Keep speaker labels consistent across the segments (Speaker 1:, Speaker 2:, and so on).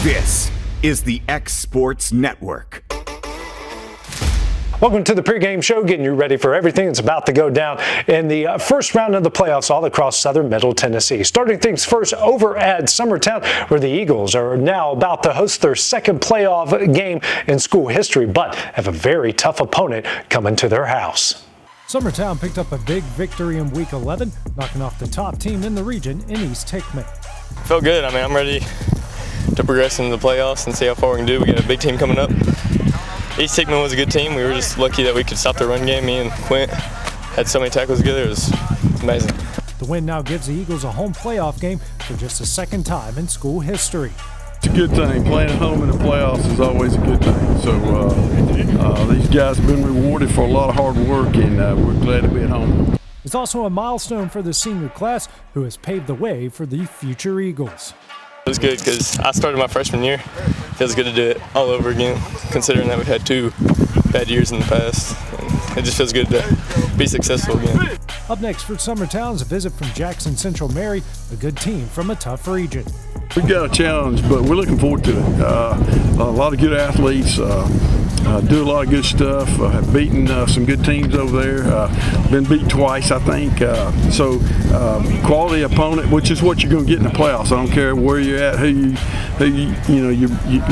Speaker 1: This is the X Sports Network.
Speaker 2: Welcome to the pregame show, getting you ready for everything that's about to go down in the first round of the playoffs all across southern Middle Tennessee. Starting things first over at Summertown, where the Eagles are now about to host their second playoff game in school history, but have a very tough opponent coming to their house.
Speaker 3: Summertown picked up a big victory in Week 11, knocking off the top team in the region in East Hickman.
Speaker 4: Felt good. I'm ready to progress into the playoffs and see how far we can do. We got a big team coming up. East Hickman was a good team. We were just lucky that we could stop the run game. Me and Quint had so many tackles together. It was amazing.
Speaker 3: The win now gives the Eagles a home playoff game for just the second time in school history.
Speaker 5: It's a good thing. Playing at home in the playoffs is always a good thing. So these guys have been rewarded for a lot of hard work, and we're glad to be at home.
Speaker 3: It's also a milestone for the senior class, who has paved the way for the future Eagles.
Speaker 4: It was good because I started my freshman year. Feels good to do it all over again, considering that we've had 2 bad years in the past. And it just feels good to be successful again.
Speaker 3: Up next for Summertown is a visit from Jackson Central Mary, a good team from a tough region.
Speaker 5: We've got a challenge, but we're looking forward to it. A lot of good athletes, do a lot of good stuff, have beaten some good teams over there, been beat twice, I think. So quality opponent, which is what you're going to get in the playoffs. I don't care where you're at, who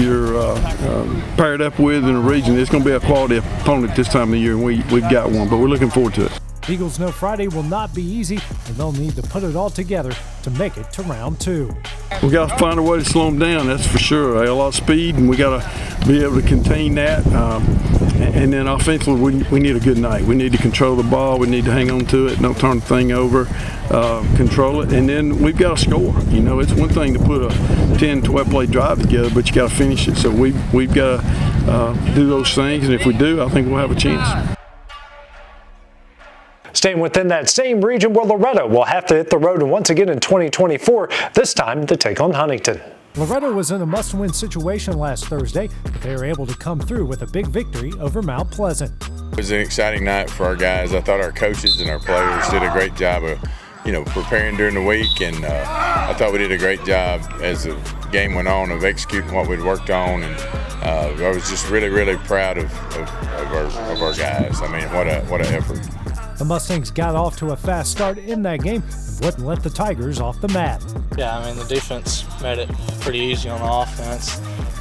Speaker 5: you're paired up with in the region. It's going to be a quality opponent this time of the year, and we've got one, but we're looking forward to it.
Speaker 3: Eagles know Friday will not be easy, and they'll need to put it all together to make it to round 2.
Speaker 5: We got to find a way to slow them down, that's for sure. They got a lot of speed, and we got to be able to contain that. And then offensively, we need a good night. We need to control the ball. We need to hang on to it, don't turn the thing over, control it, and then we've got to score. You know, it's one thing to put a 10, 12-play drive together, but you got to finish it. So we've got to do those things, and if we do, I think we'll have a chance.
Speaker 2: Staying within that same region, where Loretto will have to hit the road once again in 2024, this time to take on Huntingdon.
Speaker 3: Loretto was in a must-win situation last Thursday, but they were able to come through with a big victory over Mount Pleasant.
Speaker 6: It was an exciting night for our guys. I thought our coaches and our players did a great job of, preparing during the week, and I thought we did a great job as the game went on of executing what we'd worked on, and I was just really, really proud of our guys. I mean, what an effort.
Speaker 3: The Mustangs got off to a fast start in that game and wouldn't let the Tigers off the mat.
Speaker 7: Yeah, I mean, the defense made it pretty easy on the offense.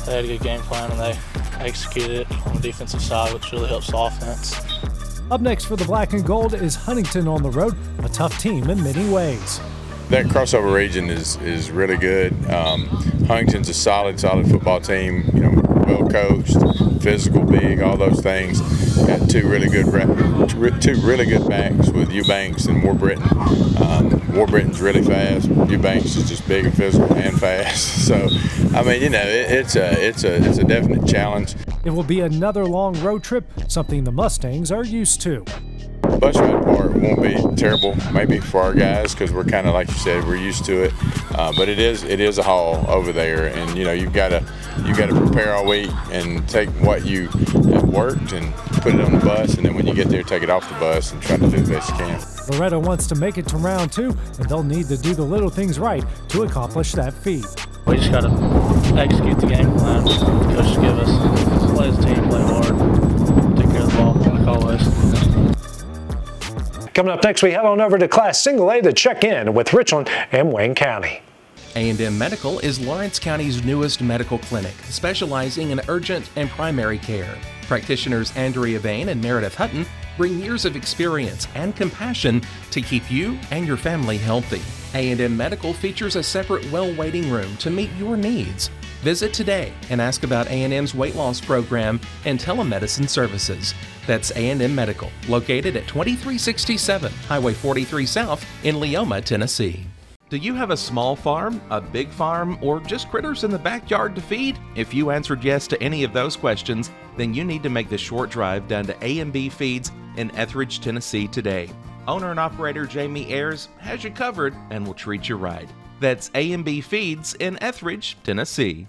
Speaker 7: They had a good game plan, and they executed it on the defensive side, which really helps the offense.
Speaker 3: Up next for the Black and Gold is Huntingdon on the road, a tough team in many ways.
Speaker 6: That crossover region is really good. Huntington's a solid football team, well coached, physical, big, all those things. Got two really good backs with Eubanks and Warbritton. Warbritton's really fast. Eubanks is just big and physical and fast. So, I mean, it's a definite challenge.
Speaker 3: It will be another long road trip, something the Mustangs are used to.
Speaker 6: Bus ride part won't be terrible, maybe for our guys, because we're kind of, like you said, we're used to it. But it is a haul over there, and you've got to prepare all week and take what you have worked and put it on the bus, and then when you get there, take it off the bus and try to do the best you can.
Speaker 3: Loretto wants to make it to round 2, and they'll need to do the little things right to accomplish that feat.
Speaker 7: We just got to execute the game plan the coaches give us. Play as a team, play hard, take care of the ball, like always.
Speaker 2: Coming up next, we head on over to Class Single A to check in with Richland and Wayne County.
Speaker 8: A&M Medical is Lawrence County's newest medical clinic, specializing in urgent and primary care. Practitioners Andrea Bain and Meredith Hutton bring years of experience and compassion to keep you and your family healthy. A&M Medical features a separate well waiting room to meet your needs. Visit today and ask about A&M's weight loss program and telemedicine services. That's A&M Medical, located at 2367 Highway 43 South in Leoma, Tennessee. Do you have a small farm, a big farm, or just critters in the backyard to feed? If you answered yes to any of those questions, then you need to make the short drive down to A&B Feeds in Etheridge, Tennessee today. Owner and operator Jamie Ayers has you covered and will treat you right. That's A&B Feeds in Etheridge, Tennessee.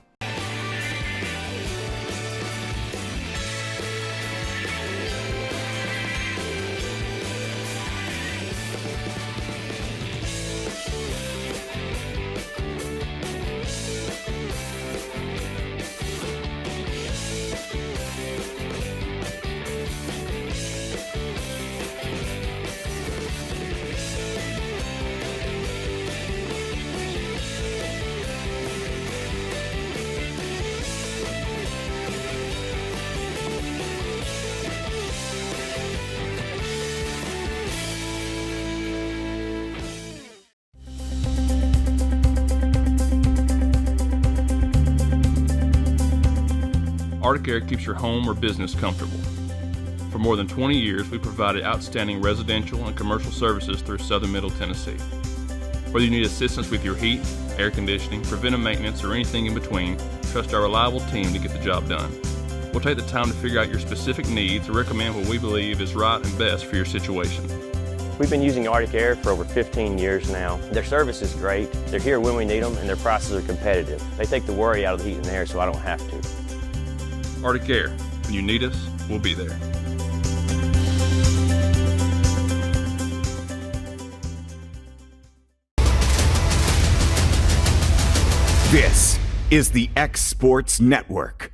Speaker 9: Arctic Air keeps your home or business comfortable. For more than 20 years, we provided outstanding residential and commercial services through Southern Middle Tennessee. Whether you need assistance with your heat, air conditioning, preventive maintenance, or anything in between, trust our reliable team to get the job done. We'll take the time to figure out your specific needs and recommend what we believe is right and best for your situation.
Speaker 10: We've been using Arctic Air for over 15 years now. Their service is great, they're here when we need them, and their prices are competitive. They take the worry out of the heat and air so I don't have to.
Speaker 9: Arctic Air, when you need us, we'll be there.
Speaker 1: This is the X Sports Network.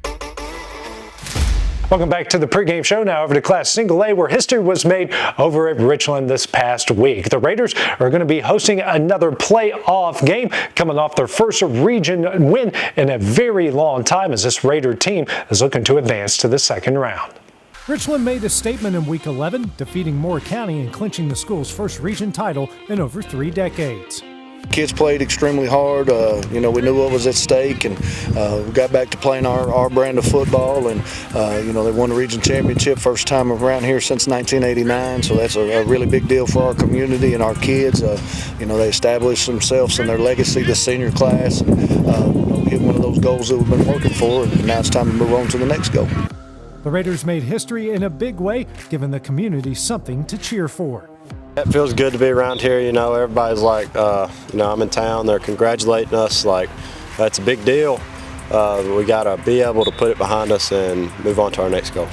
Speaker 2: Welcome back to the pregame show. Now over to Class Single A, where history was made over at Richland this past week. The Raiders are going to be hosting another playoff game, coming off their first region win in a very long time, as this Raider team is looking to advance to the second round.
Speaker 3: Richland made a statement in Week 11, defeating Moore County and clinching the school's first region title in over 3 decades.
Speaker 11: Kids played extremely hard. We knew what was at stake, and we got back to playing our brand of football. And they won the region championship first time around here since 1989. So that's a really big deal for our community and our kids. They established themselves and their legacy this senior class. And, hit one of those goals that we've been working for, and now it's time to move on to the next goal.
Speaker 3: The Raiders made history in a big way, giving the community something to cheer for.
Speaker 12: It feels good to be around here. Everybody's like, I'm in town. They're congratulating us. Like, that's a big deal. We got to be able to put it behind us and move on to our next goal.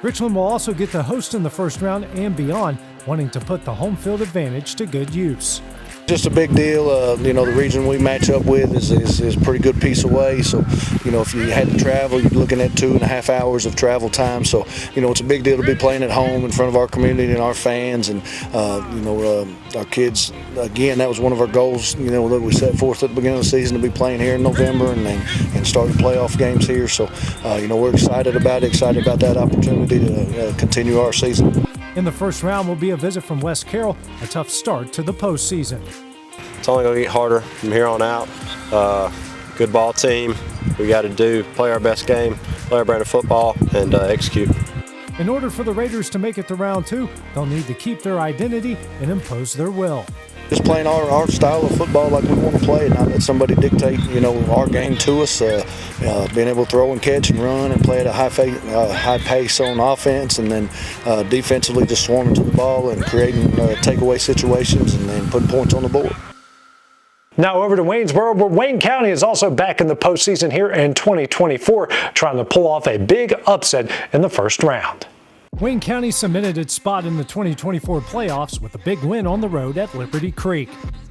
Speaker 3: Richland will also get to host in the first round and beyond, wanting to put the home field advantage to good use.
Speaker 11: Just a big deal. The region we match up with is a pretty good piece away. So, if you had to travel, you're looking at 2.5 hours of travel time. So, it's a big deal to be playing at home in front of our community and our fans. And, our kids, again, that was one of our goals, that we set forth at the beginning of the season, to be playing here in November and start the playoff games here. So, we're excited about that opportunity to continue our season.
Speaker 3: In the first round will be a visit from West Carroll, a tough start to the postseason.
Speaker 12: It's only going to get harder from here on out. Good ball team. We got to play our best game, play our brand of football, and execute.
Speaker 3: In order for the Raiders to make it to round 2, they'll need to keep their identity and impose their will.
Speaker 11: Just playing our style of football like we want to play, and not let somebody dictate, our game to us. Being able to throw and catch and run and play at a high pace on offense, and then defensively just swarming to the ball and creating takeaway situations and then putting points on the board.
Speaker 2: Now over to Waynesboro, where Wayne County is also back in the postseason here in 2024, trying to pull off a big upset in the first round.
Speaker 3: Wayne County cemented its spot in the 2024 playoffs with a big win on the road at Liberty Creek.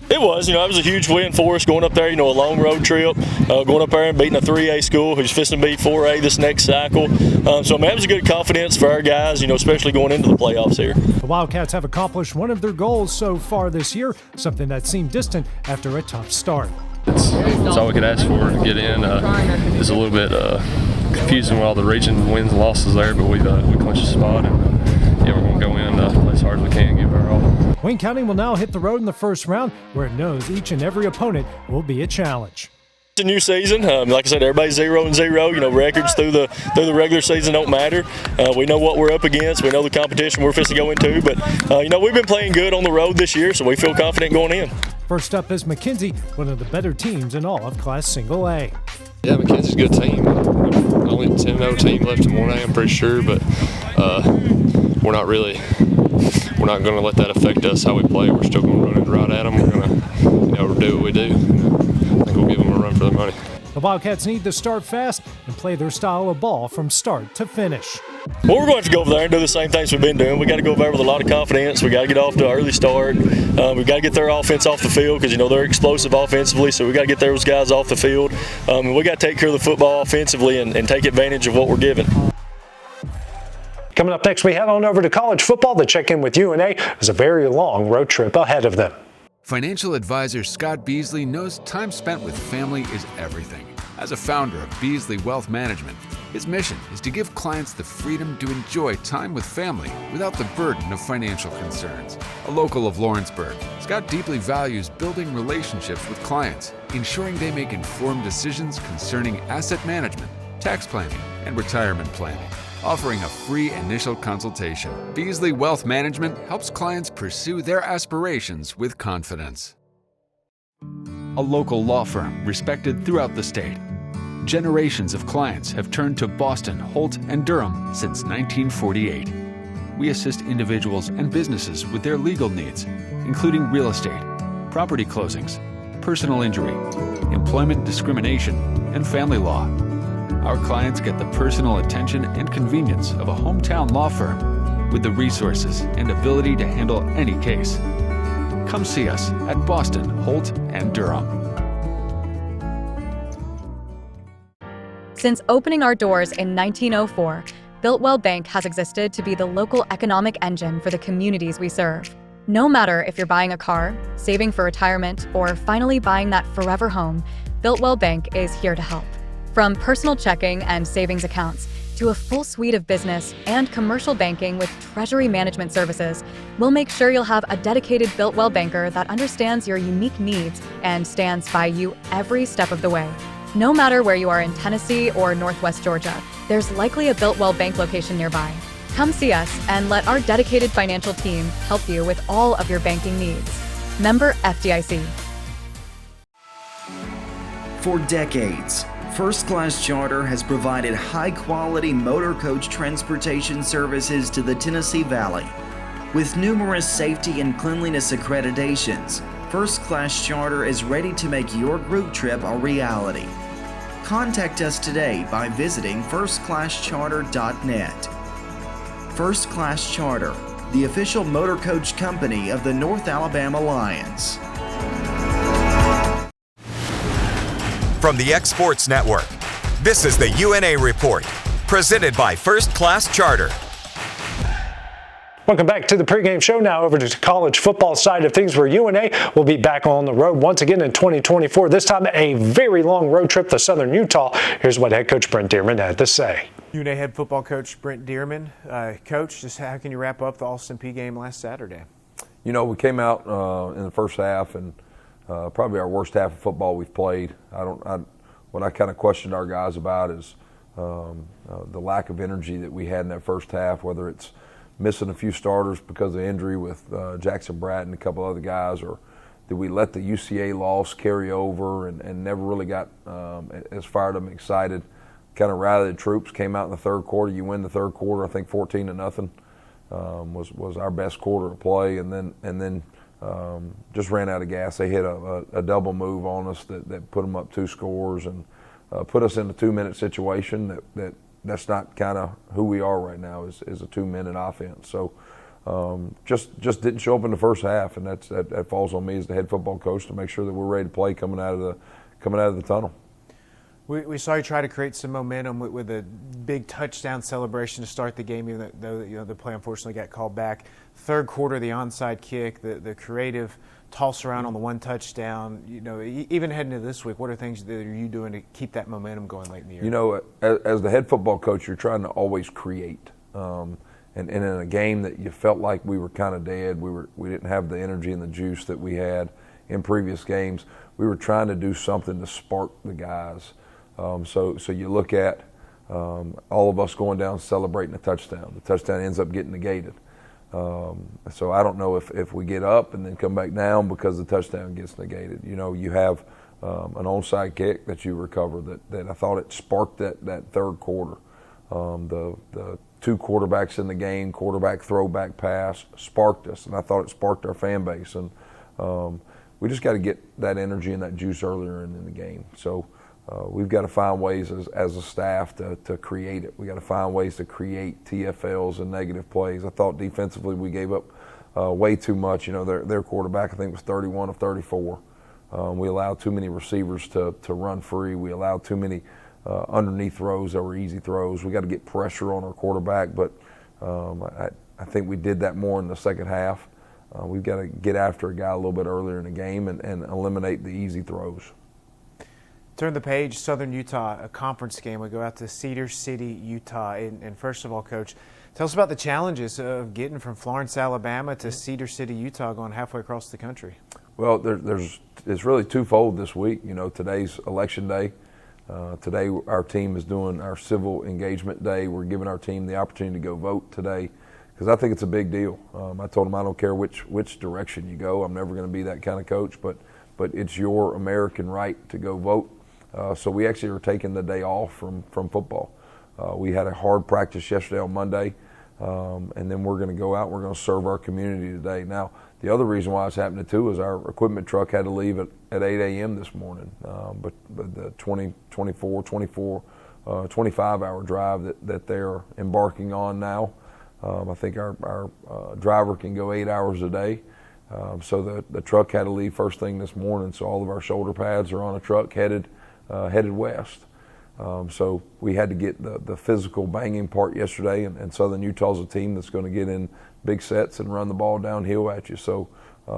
Speaker 4: It was, it was a huge win for us going up there, a long road trip, going up there and beating a 3A school who's fixing to beat 4A this next cycle. So, that was a good confidence for our guys, especially going into the playoffs here.
Speaker 3: The Wildcats have accomplished one of their goals so far this year, something that seemed distant after a tough start.
Speaker 13: It's all we could ask for to get in. It's a little bit confusing with all the region wins and losses there, but we clinched the spot, and we're going to go in, play as hard as we can, give our all.
Speaker 3: Wayne County will now hit the road in the first round, where it knows each and every opponent will be a challenge.
Speaker 4: It's a new season. Like I said, everybody's 0-0. Records through the regular season don't matter. We know what we're up against. We know the competition we're fixing to go into. But, we've been playing good on the road this year, so we feel confident going in.
Speaker 3: First up is Mckenzie, one of the better teams in all of Class Single A.
Speaker 13: Yeah, Mckenzie's a good team. Only 10-0 team left in 1A, I'm pretty sure. But we're not going to let that affect us how we play. We're still going to run it right at them. We're going to do what we do. I think we'll give them a run for their money.
Speaker 3: The Wildcats need to start fast and play their style of ball from start to finish.
Speaker 4: Well, we're going to have to go over there and do the same things we've been doing. We got to go over there with a lot of confidence. We got to get off to an early start. We've got to get their offense off the field because they're explosive offensively. So we got to get those guys off the field. And we got to take care of the football offensively and take advantage of what we're given.
Speaker 2: Coming up next, we head on over to college football to check in with UNA. There's a very long road trip ahead of them.
Speaker 14: Financial advisor Scott Beasley knows time spent with family is everything. As a founder of Beasley Wealth Management, his mission is to give clients the freedom to enjoy time with family without the burden of financial concerns. A local of Lawrenceburg, Scott deeply values building relationships with clients, ensuring they make informed decisions concerning asset management, tax planning, and retirement planning, offering a free initial consultation. Beasley Wealth Management helps clients pursue their aspirations with confidence. A local law firm respected throughout the state. Generations of clients have turned to Boston, Holt, and Durham since 1948. We assist individuals and businesses with their legal needs, including real estate, property closings, personal injury, employment discrimination, and family law. Our clients get the personal attention and convenience of a hometown law firm with the resources and ability to handle any case. Come see us at Boston, Holt, and Durham.
Speaker 15: Since opening our doors in 1904, Builtwell Bank has existed to be the local economic engine for the communities we serve. No matter if you're buying a car, saving for retirement, or finally buying that forever home, Builtwell Bank is here to help. From personal checking and savings accounts to a full suite of business and commercial banking with treasury management services, we'll make sure you'll have a dedicated Builtwell banker that understands your unique needs and stands by you every step of the way. No matter where you are in Tennessee or Northwest Georgia, there's likely a Builtwell Bank location nearby. Come see us and let our dedicated financial team help you with all of your banking needs. Member FDIC.
Speaker 16: For decades, First Class Charter has provided high-quality motor coach transportation services to the Tennessee Valley. With numerous safety and cleanliness accreditations, First Class Charter is ready to make your group trip a reality. Contact us today by visiting firstclasscharter.net. First Class Charter, the official motor coach company of the North Alabama Lions.
Speaker 1: From the X Sports Network, this is the UNA Report, presented by First Class Charter.
Speaker 2: Welcome back to the pregame show. Now over to the college football side of things, where UNA will be back on the road once again in 2024. This time a very long road trip to Southern Utah. Here's what head coach Brent Dearmon had to say.
Speaker 17: UNA head football coach Brent Dearmon. Coach, just how can you wrap up the All-Stampede game last Saturday?
Speaker 18: You know, we came out in the first half and probably our worst half of football we've played. What I kind of questioned our guys about is the lack of energy that we had in that first half, whether it's missing a few starters because of injury with Jackson Bratt and a couple other guys, or did we let the UCA loss carry over and never really got as fired up and excited? Kind of rallied the troops, came out in the third quarter. You win the third quarter, I think 14-0 was our best quarter of play, and then just ran out of gas. They hit a double move on us that put them up 2 scores and put us in a 2-minute situation that's not kind of who we are right now is a 2-minute offense. So just didn't show up in the first half, and that falls on me as the head football coach to make sure that we're ready to play coming out of the tunnel.
Speaker 17: We saw you try to create some momentum with a big touchdown celebration to start the game, even though the play unfortunately got called back. Third quarter, the onside kick, the creative toss around on the 1 touchdown. You know, even heading into this week, what are things that are you doing to keep that momentum going late in the year?
Speaker 18: You know, as the head football coach, you're trying to always create. And in a game that you felt like we were kind of dead, we didn't have the energy and the juice that we had in previous games. We were trying to do something to spark the guys. So you look at all of us going down celebrating a touchdown. The touchdown ends up getting negated. So I don't know if we get up and then come back down because the touchdown gets negated. You know, you have an onside kick that you recover that I thought it sparked that third quarter. The 2 quarterbacks in the game, quarterback throwback pass, sparked us, and I thought it sparked our fan base. And we just got to get that energy and that juice earlier in the game. So we've got to find ways as a staff to create it. We got to find ways to create TFLs and negative plays. I thought defensively we gave up way too much. You know, their quarterback I think was 31 of 34. We allowed too many receivers to run free. We allowed too many underneath throws that were easy throws. We got to get pressure on our quarterback, but I think we did that more in the second half. We've got to get after a guy a little bit earlier in the game and eliminate the easy throws.
Speaker 17: Turn the page, Southern Utah, a conference game. We go out to Cedar City, Utah. And first of all, Coach, tell us about the challenges of getting from Florence, Alabama to Cedar City, Utah, going halfway across the country.
Speaker 18: Well, it's really twofold this week. You know, today's election day. Today, our team is doing our civil engagement day. We're giving our team the opportunity to go vote today because I think it's a big deal. I told them I don't care which direction you go. I'm never going to be that kind of coach, but it's your American right to go vote. So we actually are taking the day off from football. We had a hard practice yesterday on Monday, and then we're going to go out. We're going to serve our community today. Now, the other reason why it's happening too is our equipment truck had to leave at 8 a.m. this morning. But the 25-hour drive that they're embarking on now, I think our driver can go 8 hours a day. So the truck had to leave first thing this morning. So all of our shoulder pads are on a truck headed west. So we had to get the physical banging part yesterday, and Southern Utah's a team that's going to get in big sets and run the ball downhill at you. So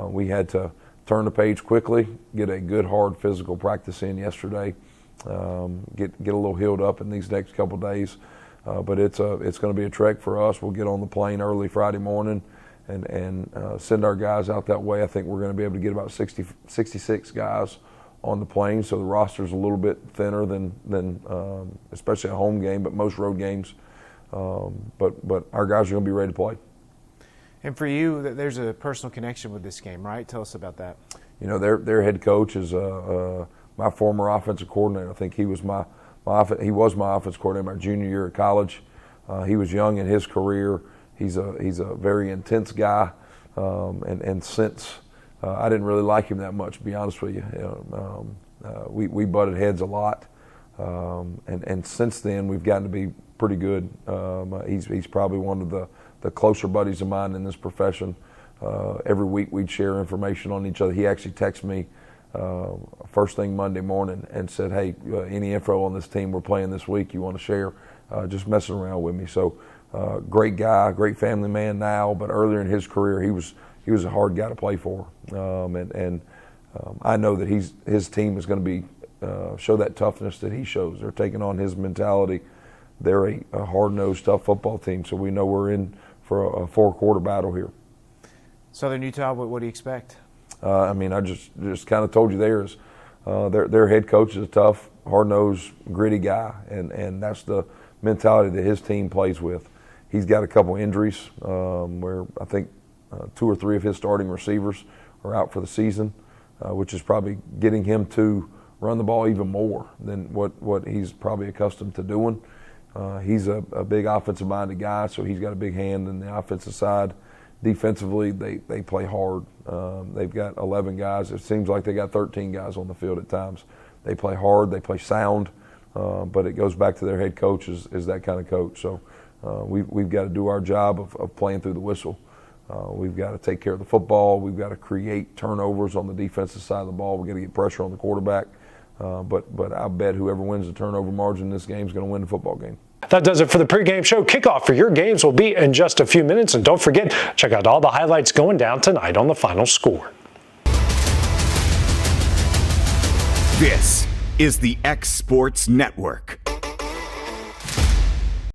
Speaker 18: we had to turn the page quickly, get a good hard physical practice in yesterday, get a little healed up in these next couple days. But it's going to be a trek for us. We'll get on the plane early Friday morning and send our guys out that way. I think we're going to be able to get about 66 guys on the plane, so the roster's a little bit thinner than especially a home game, but most road games. But our guys are going to be ready to play.
Speaker 17: And for you, there's a personal connection with this game, right? Tell us about that.
Speaker 18: You know, their head coach is my former offensive coordinator. I think he was my offensive coordinator my junior year at college. He was young in his career. He's a very intense guy, and since I didn't really like him that much, to be honest with you. We butted heads a lot, and since then we've gotten to be pretty good. He's probably one of the closer buddies of mine in this profession. Every week we'd share information on each other. He actually texted me first thing Monday morning and said, "Hey, any info on this team we're playing this week you want to share?" Just messing around with me. So great guy, great family man now, but earlier in his career he was a hard guy to play for, and I know that his team is going to be show that toughness that he shows. They're taking on his mentality. They're a hard-nosed, tough football team, so we know we're in for a four-quarter battle here.
Speaker 17: Southern Utah, what do you expect?
Speaker 18: I mean, I just kind of told you their head coach is a tough, hard-nosed, gritty guy, and that's the mentality that his team plays with. He's got a couple injuries where I think 2 or 3 of his starting receivers are out for the season, which is probably getting him to run the ball even more than what he's probably accustomed to doing. He's a big offensive-minded guy, so he's got a big hand in the offensive side. Defensively, they play hard. They've got 11 guys. It seems like they got 13 guys on the field at times. They play hard. They play sound, but it goes back to their head coach is that kind of coach. So we've got to do our job of playing through the whistle. We've got to take care of the football. We've got to create turnovers on the defensive side of the ball. We've got to get pressure on the quarterback. But I bet whoever wins the turnover margin in this game is going to win the football game.
Speaker 2: That does it for the pregame show. Kickoff for your games will be in just a few minutes. And don't forget, check out all the highlights going down tonight on The Final Score.
Speaker 1: This is the X Sports Network.